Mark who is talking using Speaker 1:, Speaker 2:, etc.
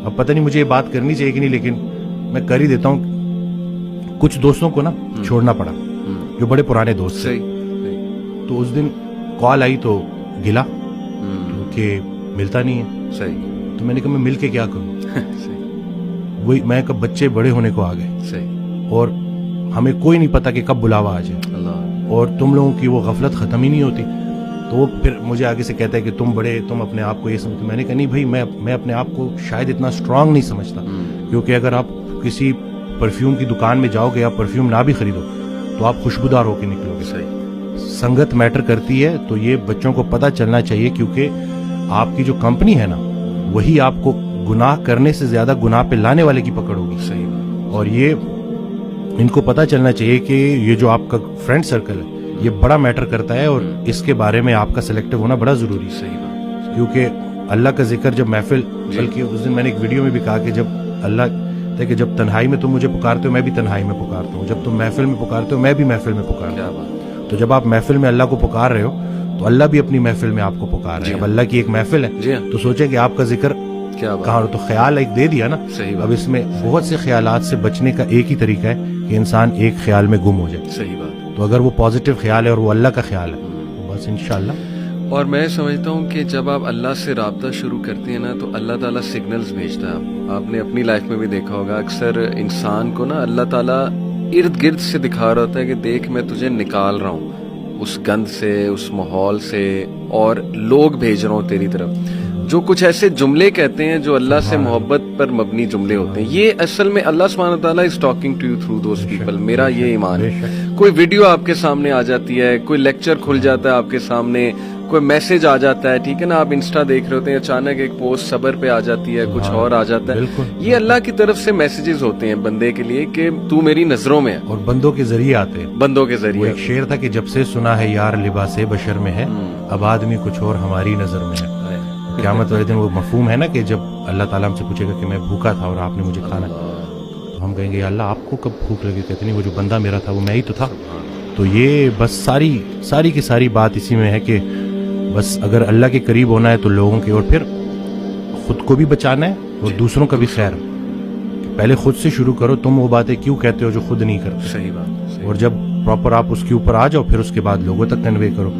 Speaker 1: اب پتہ نہیں مجھے یہ بات کرنی چاہیے کہ نہیں، لیکن میں کر ہی دیتا ہوں. کچھ دوستوں کو نا چھوڑنا پڑا جو بڑے پرانے دوست تھے. تو اس دن کال آئی تو گلا کہ ملتا نہیں ہے.
Speaker 2: صحیح.
Speaker 1: تو میں نے کہا میں مل کے کیا کروں. وہی میں کب بچے بڑے ہونے کو آ گئے اور ہمیں کوئی نہیں پتا کہ کب بلاوا آ جائے اور تم لوگوں کی وہ غفلت ختم ہی نہیں ہوتی. تو وہ پھر مجھے آگے سے کہتا ہے کہ تم بڑے، تم اپنے آپ کو یہ سمجھتے. میں نے کہا نہیں بھائی، میں اپنے آپ کو شاید اتنا اسٹرانگ نہیں سمجھتا، کیونکہ اگر آپ کسی پرفیوم کی دکان میں جاؤ گے، آپ پرفیوم نہ بھی خریدو تو آپ خوشبودار ہو کے نکلو گے. سنگت میٹر کرتی ہے. تو یہ بچوں کو پتہ چلنا چاہیے، کیونکہ آپ کی جو کمپنی ہے نا وہی آپ کو گناہ کرنے سے زیادہ گناہ پہ لانے والے کی پکڑ ہوگی. اور یہ ان کو پتہ چلنا چاہیے کہ یہ جو آپ کا فرینڈ سرکل ہے یہ بڑا میٹر کرتا ہے اور اس کے بارے میں آپ کا سلیکٹو ہونا بڑا ضروری ہے. کیونکہ اللہ کا ذکر جب محفل، بلکہ اس دن میں نے ایک ویڈیو میں بھی کہا کہ جب اللہ کہ جب تنہائی میں تم مجھے پکارتے ہو میں بھی تنہائی میں پکارتا ہوں، جب تم محفل میں پکارتے ہو میں بھی محفل میں پکارتا ہوں. تو جب آپ محفل میں اللہ کو پکار رہے ہو تو اللہ بھی اپنی محفل میں آپ کو پکار رہے ہیں. اب اللہ کی ایک محفل ہے تو سوچیں کہ آپ کا ذکر کہاں. تو خیال ایک دے دیا نا. اب اس میں بہت سے خیالات سے بچنے کا ایک ہی طریقہ ہے کہ انسان ایک خیال میں گم ہو جائے.
Speaker 2: صحیح بات.
Speaker 1: تو اگر وہ پازیٹیو خیال ہے اور وہ اللہ کا خیال ہے تو بس انشاءاللہ.
Speaker 2: اور میں سمجھتا ہوں کہ جب آپ اللہ سے رابطہ شروع کرتے ہیں نا تو اللہ تعالیٰ سگنلز بھیجتا ہے. آپ نے اپنی لائف میں بھی دیکھا ہوگا، اکثر انسان کو نا اللہ تعالیٰ ارد گرد سے دکھا رہا ہوتا ہے کہ دیکھ میں تجھے نکال رہا ہوں اس گند سے، اس ماحول سے، اور لوگ بھیج رہا ہوں تیری طرف جو کچھ ایسے جملے کہتے ہیں جو اللہ سے محبت پر مبنی جملے ہوتے ہیں. یہ اصل میں اللہ سبحانہ وتعالیٰ is talking to you through those people. میرا یہ ایمان ہے. کوئی ویڈیو آپ کے سامنے آ جاتی ہے، کوئی لیکچر کھل جاتا ہے آپ کے سامنے، کوئی میسج آ جاتا ہے، ٹھیک ہے نا، آپ انسٹا دیکھ رہے ہوتے ہیں، اچانک ایک پوسٹ صبر پہ آ جاتی ہے، کچھ اور آ جاتا ہے. یہ اللہ کی طرف سے میسیجز ہوتے ہیں بندے کے لیے کہ تو میری نظروں میں ہے.
Speaker 1: اور بندوں کے ذریعے آتے ہیں.
Speaker 2: بندوں کے ذریعے.
Speaker 1: ایک شعر تھا کہ جب سے سنا ہے یار لباس بشر میں ہے، اب آدمی کچھ اور ہماری نظر میں ہے. قیامت والے دن وہ مفہوم ہے نا کہ جب اللہ تعالیٰ ہم سے پوچھے گا کہ میں بھوکا تھا اور آپ نے مجھے کھانا، تو ہم کہیں گے یا اللہ آپ کو کب بھوک لگی؟ کہتے نہیں وہ جو بندہ میرا تھا وہ میں ہی تو تھا. تو یہ بس ساری کی ساری بات اسی میں ہے کہ بس اگر اللہ کے قریب ہونا ہے تو لوگوں کے، اور پھر خود کو بھی بچانا ہے اور دوسروں کا بھی خیر. پہلے خود سے شروع کرو. تم وہ باتیں کیوں کہتے ہو جو خود نہیں کرتے.
Speaker 2: صحیح بات.
Speaker 1: اور جب پراپر آپ اس کے اوپر آ جاؤ پھر اس کے بعد لوگوں تک کنوے کرو.